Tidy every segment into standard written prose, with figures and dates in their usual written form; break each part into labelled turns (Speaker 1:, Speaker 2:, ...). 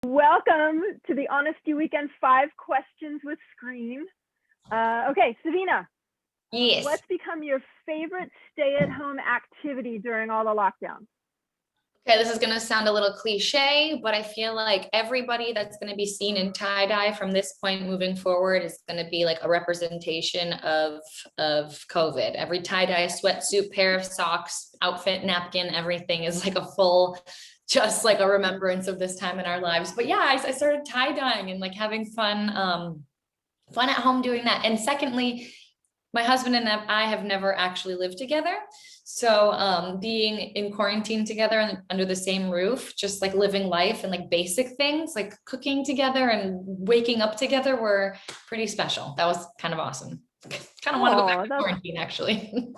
Speaker 1: Welcome to the Honesty Weekend 5 Questions with Screen. Okay, Savina.
Speaker 2: Yes.
Speaker 1: What's become your favorite stay-at-home activity during all the lockdown?
Speaker 2: Okay, this is going to sound a little cliche, but I feel like everybody that's going to be seen in tie-dye from this point moving forward is going to be like a representation of COVID. Every tie-dye sweatsuit, pair of socks, outfit, napkin, everything is like a full, just like a remembrance of this time in our lives. But yeah, I started tie-dyeing and like having fun at home doing that. And secondly, my husband and I have never actually lived together. So being in quarantine together and under the same roof, just like living life and like basic things like cooking together and waking up together were pretty special. That was kind of awesome. Kind of want to go back to quarantine actually.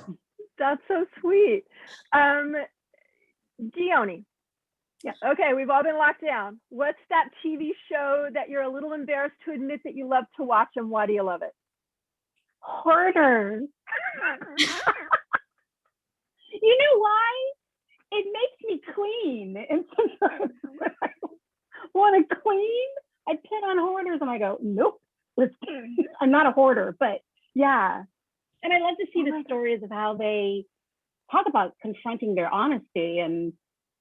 Speaker 1: That's so sweet. Gioni. Yeah. Okay, we've all been locked down. What's that TV show that you're a little embarrassed to admit that you love to watch, and why do you love it?
Speaker 3: Hoarders. You know why? It makes me clean. And sometimes when I want to clean, I put on Hoarders and I go, nope, I'm not a hoarder, but yeah. And I love to see the stories of how they talk about confronting their honesty and,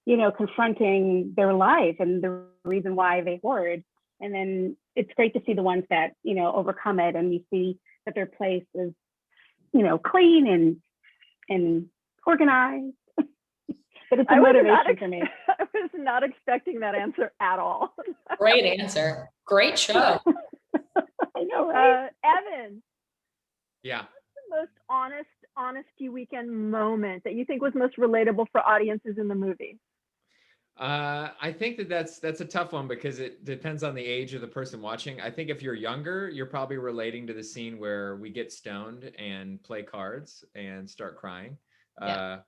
Speaker 3: you know, confronting their life and the reason why they hoard. And then it's great to see the ones that, you know, overcome it, and you see that their place is, you know, clean and organized. But it's a motivation for me.
Speaker 1: I was not expecting that answer at all.
Speaker 2: Great answer. Great show.
Speaker 3: I know, right?
Speaker 1: Evan.
Speaker 4: Yeah.
Speaker 1: What's the most honesty weekend moment that you think was most relatable for audiences in the movie?
Speaker 4: I think that's a tough one because it depends on the age of the person watching. I think if you're younger, you're probably relating to the scene where we get stoned and play cards and start crying.
Speaker 2: Yeah.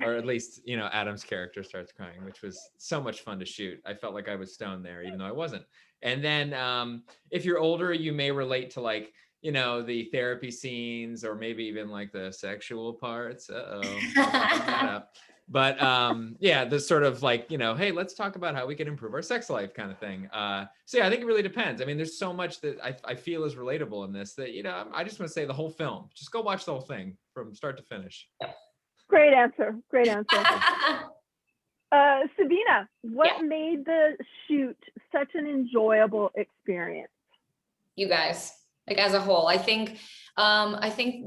Speaker 4: Or at least, you know, Adam's character starts crying, which was so much fun to shoot. I felt like I was stoned there, even though I wasn't. And then if you're older, you may relate to like, you know, the therapy scenes or maybe even like the sexual parts. But yeah, the sort of like, you know, hey, let's talk about how we can improve our sex life kind of thing. So yeah, I think it really depends. I mean, there's so much that I feel is relatable in this that, you know, I just want to say the whole film. Just go watch the whole thing from start to finish.
Speaker 1: Great answer. Great answer. Sabina, what made the shoot such an enjoyable experience?
Speaker 2: You guys, like as a whole, I think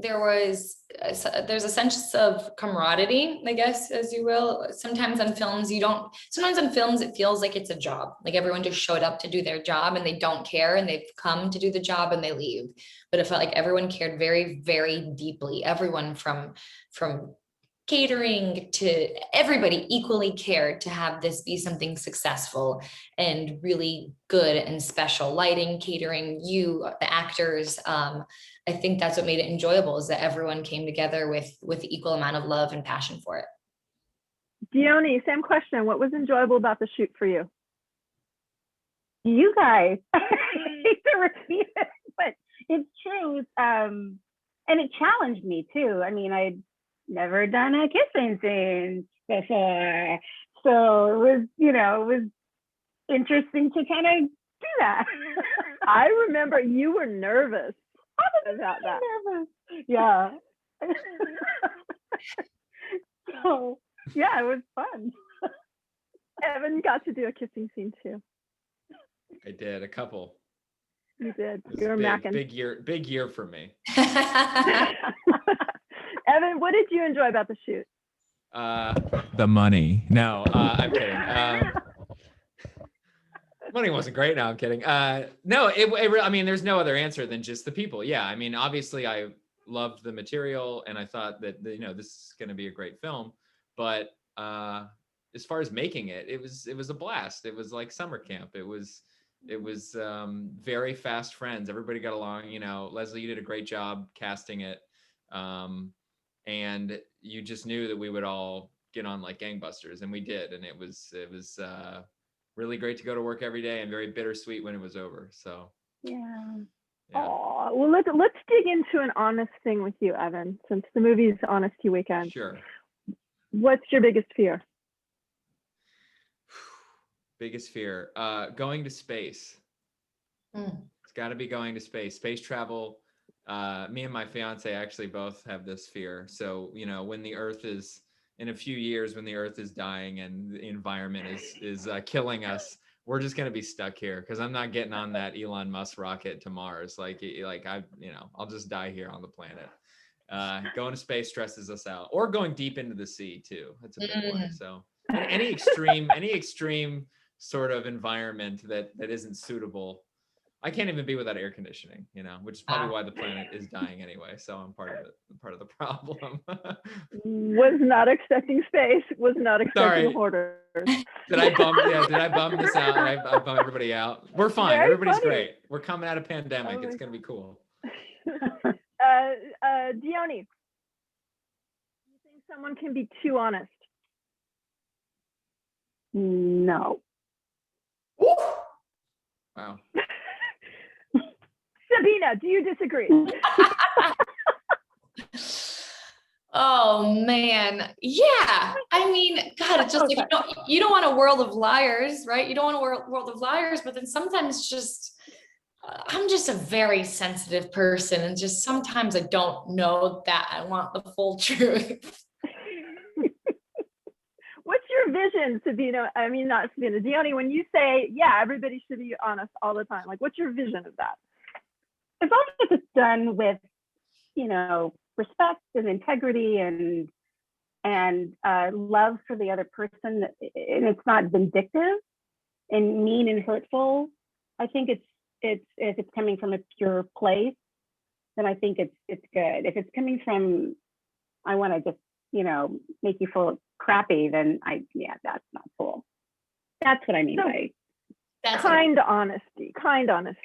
Speaker 2: there's a sense of camaraderie, I guess, as you will. Sometimes on films it feels like it's a job, like everyone just showed up to do their job and they don't care and they've come to do the job and they leave. But it felt like everyone cared very, very deeply. Everyone from catering to everybody equally cared to have this be something successful and really good and special. Lighting, catering, the actors. I think that's what made it enjoyable, is that everyone came together with equal amount of love and passion for it.
Speaker 1: Gioni, same question. What was enjoyable about the shoot for you?
Speaker 3: You guys, I hate to repeat it, but it's true. And it challenged me too. I mean, I'd never done a kissing scene before. So it was, you know, it was interesting to kind of do that.
Speaker 1: I remember you were nervous about that.
Speaker 3: Nervous. Yeah. So yeah, it was fun.
Speaker 1: Evan got to do a kissing scene too.
Speaker 4: I did a couple.
Speaker 1: You did. You were macking.
Speaker 4: Big year for me.
Speaker 1: Evan, what did you enjoy about the shoot?
Speaker 4: The money. No, I'm kidding. Money wasn't great. No, I'm kidding. No, I mean, there's no other answer than just the people. Yeah, I mean, obviously, I loved the material, and I thought that you know, this is going to be a great film. But as far as making it, it was a blast. It was like summer camp. It was very fast friends. Everybody got along. You know, Leslie, you did a great job casting it. And you just knew that we would all get on like gangbusters, and we did. And it was really great to go to work every day, and very bittersweet when it was over. So
Speaker 3: yeah.
Speaker 1: Oh, well, let's dig into an honest thing with you, Evan, since the movie's Honesty Weekend.
Speaker 4: Sure.
Speaker 1: What's your biggest fear?
Speaker 4: Biggest fear. Going to space. It's got to be going to space. Space travel. Me and my fiance actually both have this fear. So, you know, when the Earth is in a few years, when the Earth is dying and the environment is killing us, we're just gonna be stuck here because I'm not getting on that Elon Musk rocket to Mars. I'll just die here on the planet. Going to space stresses us out, or going deep into the sea too. That's a big one. So any extreme sort of environment that isn't suitable. I can't even be without air conditioning, you know, which is probably why the planet is dying anyway. So I'm part of the problem.
Speaker 1: Was not expecting space. Was not expecting
Speaker 4: Sorry.
Speaker 1: hoarders.
Speaker 4: Did I bum this out? I bum everybody out. We're fine.
Speaker 1: Very
Speaker 4: Everybody's
Speaker 1: funny.
Speaker 4: great. We're coming out of pandemic.
Speaker 1: Oh
Speaker 4: It's
Speaker 1: my-
Speaker 4: gonna be cool.
Speaker 1: Dione, you think someone can be too honest?
Speaker 3: No.
Speaker 4: Wow.
Speaker 1: Sabina, do you disagree?
Speaker 2: Oh man, yeah. I mean, God, it's just like you don't want a world of liars, right? You don't want a world of liars, but then sometimes just I'm just a very sensitive person, and just sometimes I don't know that I want the full truth.
Speaker 1: What's your vision, Sabina? I mean, not Sabina, Dione, when you say, yeah, everybody should be honest all the time, like, what's your vision of that?
Speaker 3: As long as it's done with, respect and integrity and love for the other person, and it's not vindictive and mean and hurtful, I think it's if it's coming from a pure place, then I think it's good. If it's coming from, I want to just make you feel crappy, then that's not cool. That's what I mean by
Speaker 2: That's
Speaker 1: kind honesty. Kind honest.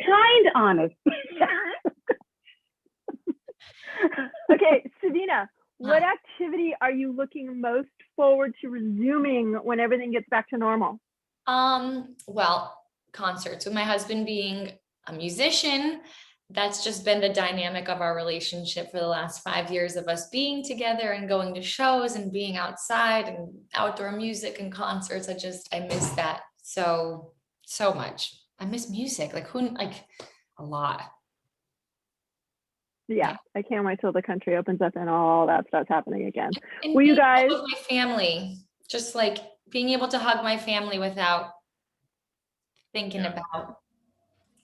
Speaker 1: Okay, Sabina, what activity are you looking most forward to resuming when everything gets back to normal?
Speaker 2: Well, concerts. With my husband being a musician, that's just been the dynamic of our relationship for the last 5 years of us being together and going to shows and being outside and outdoor music and concerts. I miss that so much. I miss music, a lot.
Speaker 1: Yeah, I can't wait till the country opens up and all that starts happening again.
Speaker 2: And
Speaker 1: Will you guys?
Speaker 2: with my family, just like being able to hug my family without thinking about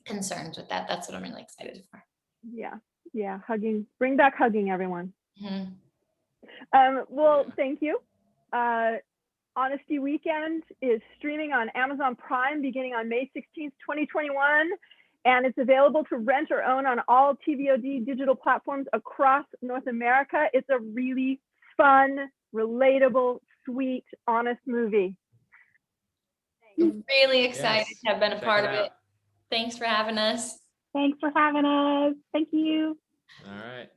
Speaker 2: concerns with that. That's what I'm really excited for.
Speaker 1: Yeah, hugging. Bring back hugging, everyone.
Speaker 2: Mm-hmm.
Speaker 1: Well, thank you. Honesty Weekend is streaming on Amazon Prime beginning on May 16th, 2021. And it's available to rent or own on all TVOD digital platforms across North America. It's a really fun, relatable, sweet, honest movie.
Speaker 2: Really excited to have been a
Speaker 4: Check
Speaker 2: part
Speaker 4: it
Speaker 2: of
Speaker 4: out.
Speaker 2: it. Thanks for having us.
Speaker 3: Thanks for having us. Thank you.
Speaker 4: All right.